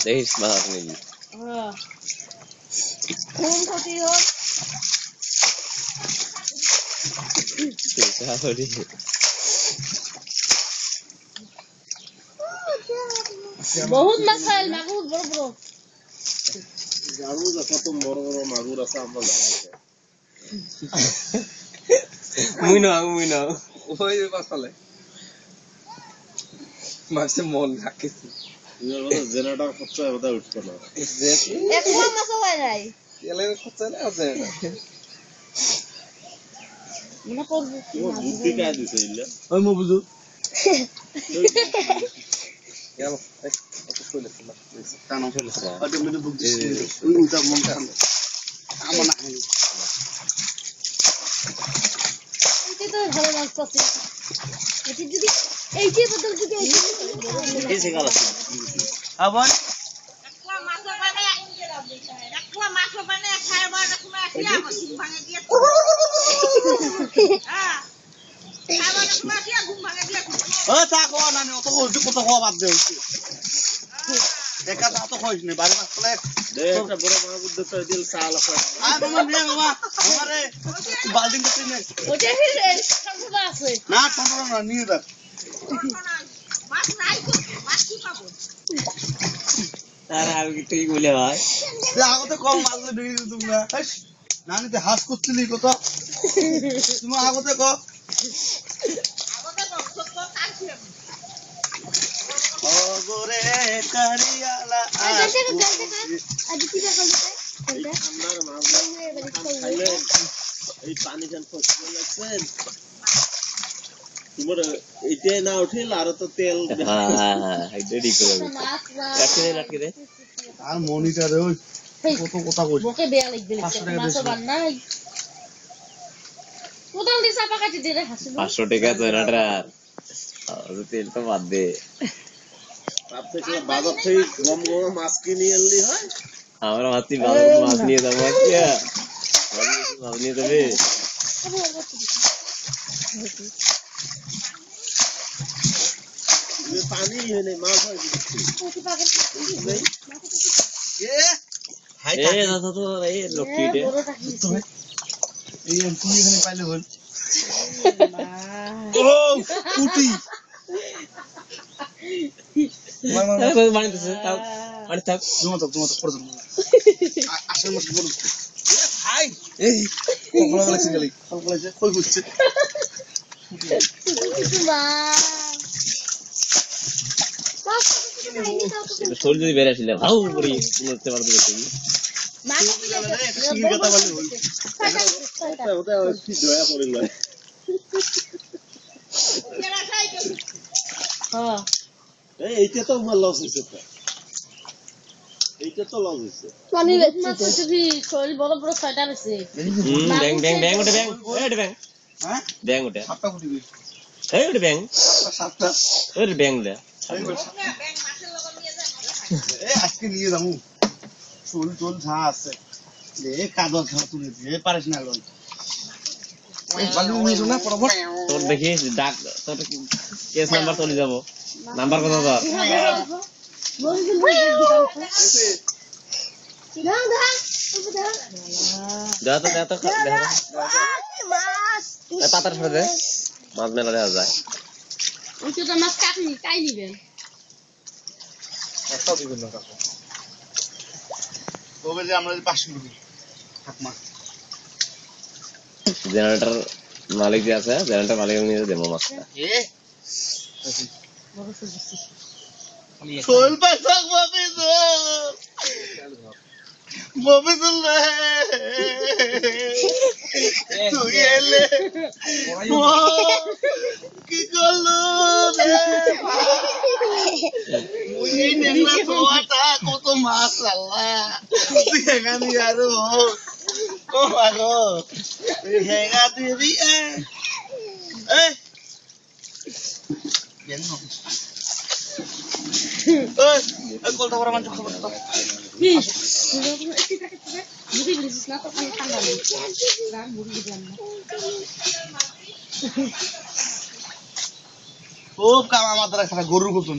দেখিস মাছ নেই কোন ক্ষতি হল বহুত মাছ খাইল মাগুর বড় বড় জানো যে কত বড় বড় মাগুর আছে আমরা জানি মুই না ওই পাছালে মাছে মন রাখেছি জেনারেটর খরচা ওটা উঠতো না একলা মাছ হয় নাই তেলের খরচা না আছে মনে করব বুদ্ধি কাজ দিছে ইল্লা ওই মো বুঝু গেল একটু চলে টানো চলে আরে মেরে বুক দিছে ওই উল্টা মন খান আমার না খাই এটি তো ভালো মাছ পাচ্ছে এটি যদি এইটি বদল যদি এই সে গেল আবার একলা মাছ বানে খাইবার সময় আসিয়া মশিন ভাঙে দিয়ে হ্যাঁ খাইবার সময় আসিয়া ঘুম ভাঙে দিয়ে ও চা খাওয়া না অত কত খাওয়া বাদ দে একা তো খাইছ নি বাড়ি মাছলে দে একটা বড় মাগুর দিতে দিল চাল আছে আ মামা নিয়ে মামা আমারে বালতিং করতে নে ওটা ফির সম্ভব আছে না তোমরা না নিয়ে দাও মাছ নাই তো মাছ কি পাবো তার আর কি তুই বলে ভাই আগতে কম মাছ ধরে দিত তোমরা নানিতে হাস করছিলি কত তুমি আগতে ক আগতে সত্য কাটছি ওগরে কারিয়ালা আজ কি দেখা যাচ্ছে আমার মাছ খাইলে এই পানি খান ফসল লাগছেন তোমার এইটাই না উঠিল আর তো তেল হ্যাঁ রেডি করে রাখি রে আর মনিটর ওই কত কথা কইছ বকে বেয়া লাগবে মাছ বানাই কোদাল দিয়ে চাপা কাটি দে রে হাসি 500 টাকা জেনারেটর আর তেল তো বাদ দে আপনি কি বাজার থেকে গম গম মাছ কিনে আনলি হয় আমরা ভাবছি বাজারে মাছ নিয়ে যাবো আজকে মাছ নিয়ে যাবে পানি এনে মাছ হয় এ দাদা তো এই লক্ষ্মীটে এই তুই এখানে পাইলে হল ও পুটি বানিতেছে তাও আরে থাক তোমার পড়ে যাও আসল মাছ বল ভাই এই কখনো বলে সিঙ্গেলি বলেছে কই বুঝছে সোল যদি বের আসলে ভাও পড়ি বলতে পারবে তুমি কথা বলে বল ওটা কি দয়া করিল এরা খাই তো হ্যাঁ এইটা তো আমার লস হইছে তো এইটা তো লস হইছে পানি মাছ যদি শরীর বড় বড় ছয়টা আছে ব্যাং ব্যাং ব্যাং ওটা ব্যাং এই ব্যাং হ্যাঁ ব্যাং ওটা সাতটা ফুটি এই ওটা ব্যাং সাতটা ওই ব্যাং দে ব্যাং মাছের লগত নিয়ে যায় এই আজকে নিয়ে যাবো চুল ঝা আছে এ কাগজ ঝা তুলে দিয়ে পারিস না লই ওই বালু নিয়ে না পড়াবো তোর দেখি ডাক তোর কেস নাম্বার চলে যাব নাম্বার কত তোর যা তো পাতার সাথে দে মাছ মেলা দেওয়া যায় মাছ কাটনি তাই নিবেন একটাও দিবেন না কাকু তবে যে আমরা 500 দিবি থাকমা জেনারেটর মালিক যে আছে জেনারেটর মালিক নিয়ে দেবো মাছটা সোল পাসাক মফিজুল রে তুই এলে কি করলো রে মুই নেংলা তোয়াটা কত মাছ আল্লাহ তুই এখানে আর ও মাগো তুই হেগা দিবি এই কেন এই কলটা বড় মাছ খবর দাও খুব কাম আমার দ্বারা গরুর মতন